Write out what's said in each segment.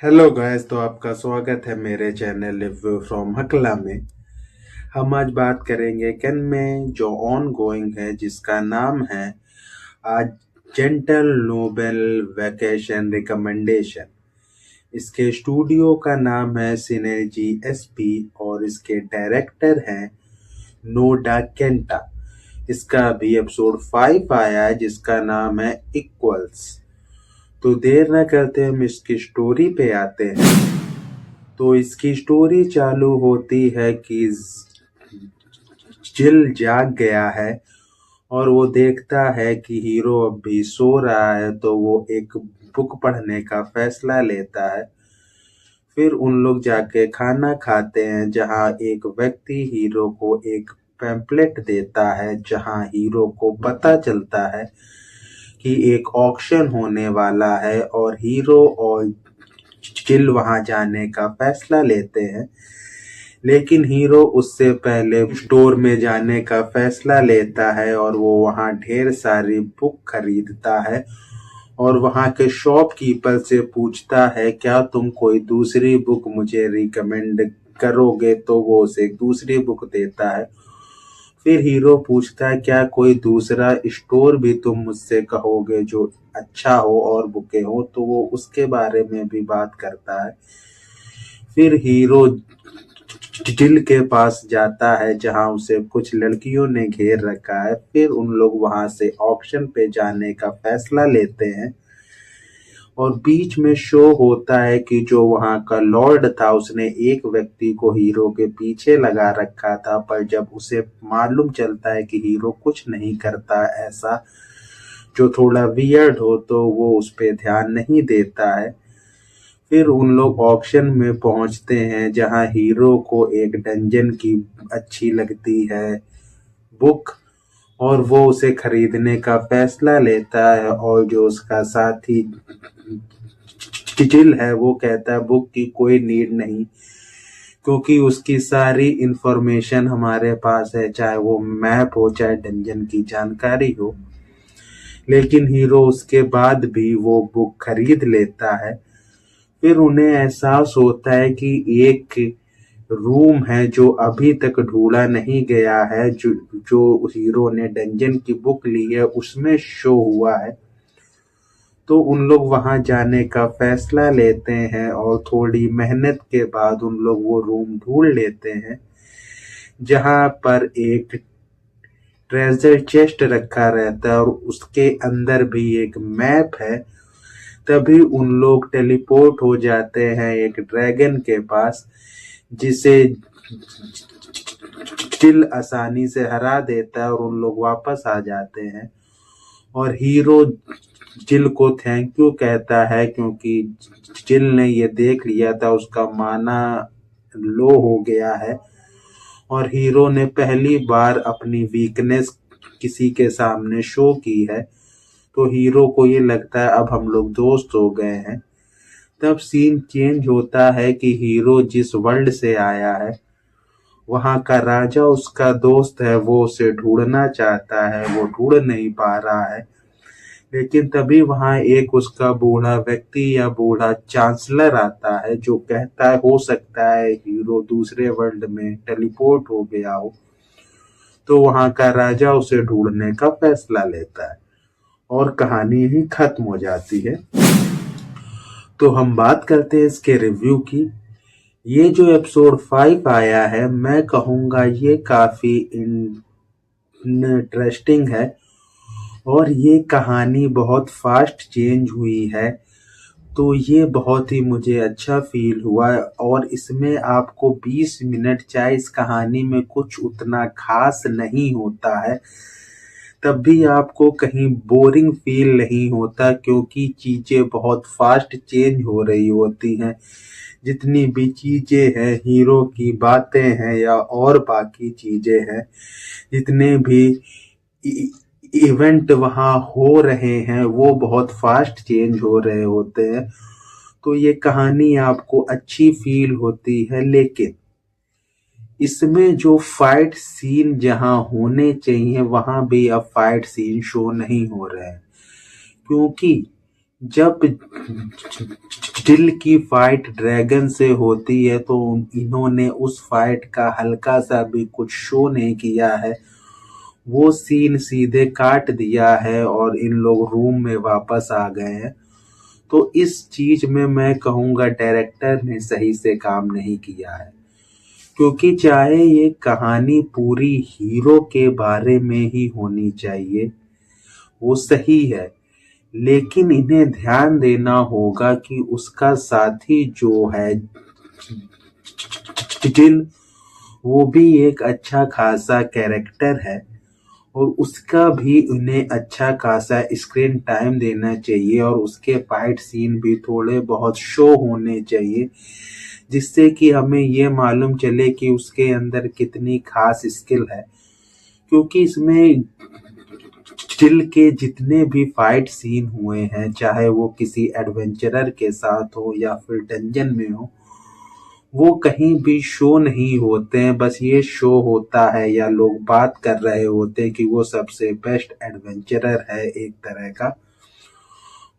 Hello guys, तो आपका स्वागत है मेरे चैनल रिव्यू फ्रॉम हकला में। हम आज बात करेंगे कैन में जो ऑन गोइंग है, जिसका नाम है आज जेंटल नोबेल वैकेशन रिकमेंडेशन। इसके स्टूडियो का नाम है सिनर्जी एसपी और इसके डायरेक्टर हैं नोडा केंटा। इसका अभी एपिसोड 5 आया है जिसका नाम है इक्वल्स। तो देर न करते हम इसकी स्टोरी पे आते हैं। तो इसकी स्टोरी चालू होती है कि जिल जाग गया है और वो देखता है कि हीरो अब भी सो रहा है, तो वो एक बुक पढ़ने का फैसला लेता है। फिर उन लोग जाके खाना खाते हैं जहाँ एक व्यक्ति हीरो को एक पैम्पलेट देता है, जहाँ हीरो को पता चलता है कि एक ऑक्शन होने वाला है और हीरो और जिल वहां जाने का फैसला लेते हैं। लेकिन हीरो उससे पहले स्टोर में जाने का फैसला लेता है और वो वहां ढेर सारी बुक खरीदता है और वहां के शॉपकीपर से पूछता है क्या तुम कोई दूसरी बुक मुझे रिकमेंड करोगे, तो वो उसे एक दूसरी बुक देता है। फिर हीरो पूछता है क्या कोई दूसरा स्टोर भी तुम मुझसे कहोगे जो अच्छा हो और बुके हो, तो वो उसके बारे में भी बात करता है। फिर हीरो जिल के पास जाता है जहां उसे कुछ लड़कियों ने घेर रखा है। फिर उन लोग वहां से ऑक्शन पे जाने का फैसला लेते हैं और बीच में शो होता है कि जो वहां का लॉर्ड था उसने एक व्यक्ति को हीरो के पीछे लगा रखा था, पर जब उसे मालूम चलता है कि हीरो कुछ नहीं करता ऐसा जो थोड़ा वियर्ड हो, तो वो उस पे ध्यान नहीं देता है। फिर उन लोग ऑक्शन में पहुंचते हैं जहां हीरो को एक डंजन की अच्छी लगती है बुक और वो उसे खरीदने का फैसला लेता है। और जो उसका साथी चिचिल है वो कहता है बुक की कोई नीड नहीं, क्योंकि उसकी सारी इंफॉर्मेशन हमारे पास है, चाहे वो मैप हो चाहे डंजन की जानकारी हो। लेकिन हीरो उसके बाद भी वो बुक खरीद लेता है। फिर उन्हें एहसास होता है कि एक रूम है जो अभी तक ढूंढा नहीं गया है, जो जो हीरो ने डंजन की बुक ली है उसमें शो हुआ है। तो उन लोग वहां जाने का फैसला लेते हैं और थोड़ी मेहनत के बाद उन लोग वो रूम ढूंढ लेते हैं जहां पर एक ट्रेजर चेस्ट रखा रहता है और उसके अंदर भी एक मैप है। तभी उन लोग टेलीपोर्ट हो जाते हैं एक ड्रैगन के पास, जिसे चिल आसानी से हरा देता है और उन लोग वापस आ जाते हैं। और हीरो जिल को थैंक यू कहता है क्योंकि जिल ने ये देख लिया था उसका माना लो हो गया है और हीरो ने पहली बार अपनी वीकनेस किसी के सामने शो की है। तो हीरो को ये लगता है अब हम लोग दोस्त हो गए हैं। तब सीन चेंज होता है कि हीरो जिस वर्ल्ड से आया है वहां का राजा उसका दोस्त है, वो उसे ढूंढना चाहता है, वो ढूंढ नहीं पा रहा है। लेकिन तभी वहां एक उसका बूढ़ा व्यक्ति या बूढ़ा चांसलर आता है जो कहता है हो सकता है हीरो दूसरे वर्ल्ड में टेलीपोर्ट हो गया हो। तो वहां का राजा उसे ढूंढने का फैसला लेता है और कहानी ही खत्म हो जाती है। तो हम बात करते हैं इसके रिव्यू की। ये जो एपिसोड 5 आया है मैं कहूंगा ये काफी इंटरेस्टिंग है और ये कहानी बहुत फास्ट चेंज हुई है। तो ये बहुत ही मुझे अच्छा फील हुआ और इसमें आपको 20 मिनट, चाहे इस कहानी में कुछ उतना खास नहीं होता है, तब भी आपको कहीं बोरिंग फील नहीं होता क्योंकि चीजें बहुत फास्ट चेंज हो रही होती हैं। जितनी भी चीजें हैं, हीरो की बातें हैं या और बाकी चीजें हैं, जितने भी इवेंट वहां हो रहे हैं वो बहुत फास्ट चेंज हो रहे होते हैं। तो ये कहानी आपको अच्छी फील होती है। लेकिन इसमें जो फाइट सीन जहां होने चाहिए वहां भी अब फाइट सीन शो नहीं हो रहे हैं, क्योंकि जब जिल की फाइट ड्रैगन से होती है तो इन्होंने उस फाइट का हल्का सा भी कुछ शो नहीं किया है। वो सीन सीधे काट दिया है और इन लोग रूम में वापस आ गए हैं। तो इस चीज में मैं कहूंगा डायरेक्टर ने सही से काम नहीं किया है, क्योंकि चाहे ये कहानी पूरी हीरो के बारे में ही होनी चाहिए, वो सही है, लेकिन इन्हें ध्यान देना होगा कि उसका साथी जो है जिल, वो भी एक अच्छा खासा कैरेक्टर है और उसका भी उन्हें अच्छा खासा स्क्रीन टाइम देना चाहिए और उसके फाइट सीन भी थोड़े बहुत शो होने चाहिए, जिससे कि हमें ये मालूम चले कि उसके अंदर कितनी खास स्किल है। क्योंकि इसमें जिल के जितने भी फाइट सीन हुए हैं, चाहे वो किसी एडवेंचरर के साथ हो या फिर डंजन में हो, वो कहीं भी शो नहीं होते हैं। बस ये शो होता है या लोग बात कर रहे होते हैं कि वो सबसे बेस्ट एडवेंचरर है एक तरह का।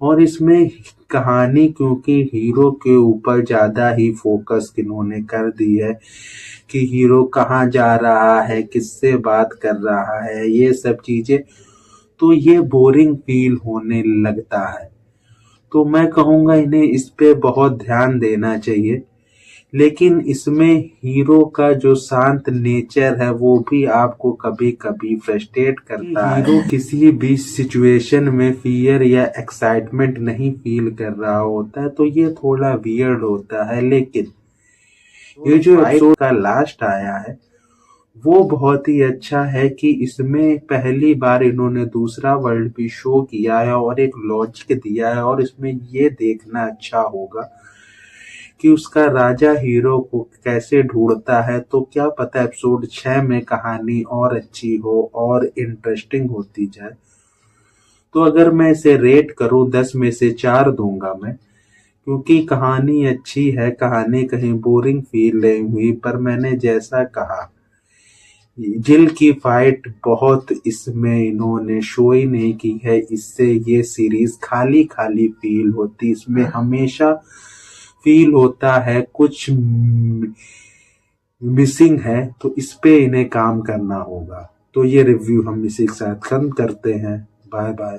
और इसमें कहानी क्योंकि हीरो के ऊपर ज्यादा ही फोकस इन्होंने कर दी है कि हीरो कहाँ जा रहा है, किससे बात कर रहा है, ये सब चीजें, तो ये बोरिंग फील होने लगता है। तो मैं कहूंगा इन्हें इस पे बहुत ध्यान देना चाहिए। लेकिन इसमें हीरो का जो शांत नेचर है वो भी आपको कभी कभी फ्रस्ट्रेट करता है। हीरो किसी भी सिचुएशन में फियर या एक्साइटमेंट नहीं फील कर रहा होता है, तो ये थोड़ा वियर्ड होता है। लेकिन ये जो एपिसोड का लास्ट आया है वो बहुत ही अच्छा है कि इसमें पहली बार इन्होंने दूसरा वर्ल्ड भी शो किया है और एक लॉजिक दिया है। और इसमें ये देखना अच्छा होगा कि उसका राजा हीरो को कैसे ढूंढता है। तो क्या पता एपिसोड 6 में कहानी और अच्छी हो और इंटरेस्टिंग होती जाए। तो अगर मैं इसे रेट करूं 10 में से 4 दूंगा मैं, क्योंकि कहानी अच्छी है, कहानी कहीं बोरिंग फील नहीं हुई। पर मैंने जैसा कहा, जिल की फाइट बहुत इसमें इन्होंने शो ही नहीं की है, इससे ये सीरीज खाली खाली फील होती। इसमें हमेशा फील होता है कुछ मिसिंग है, तो इस पे इन्हें काम करना होगा। तो ये रिव्यू हम इसी के साथ खत्म करते हैं। Bye bye.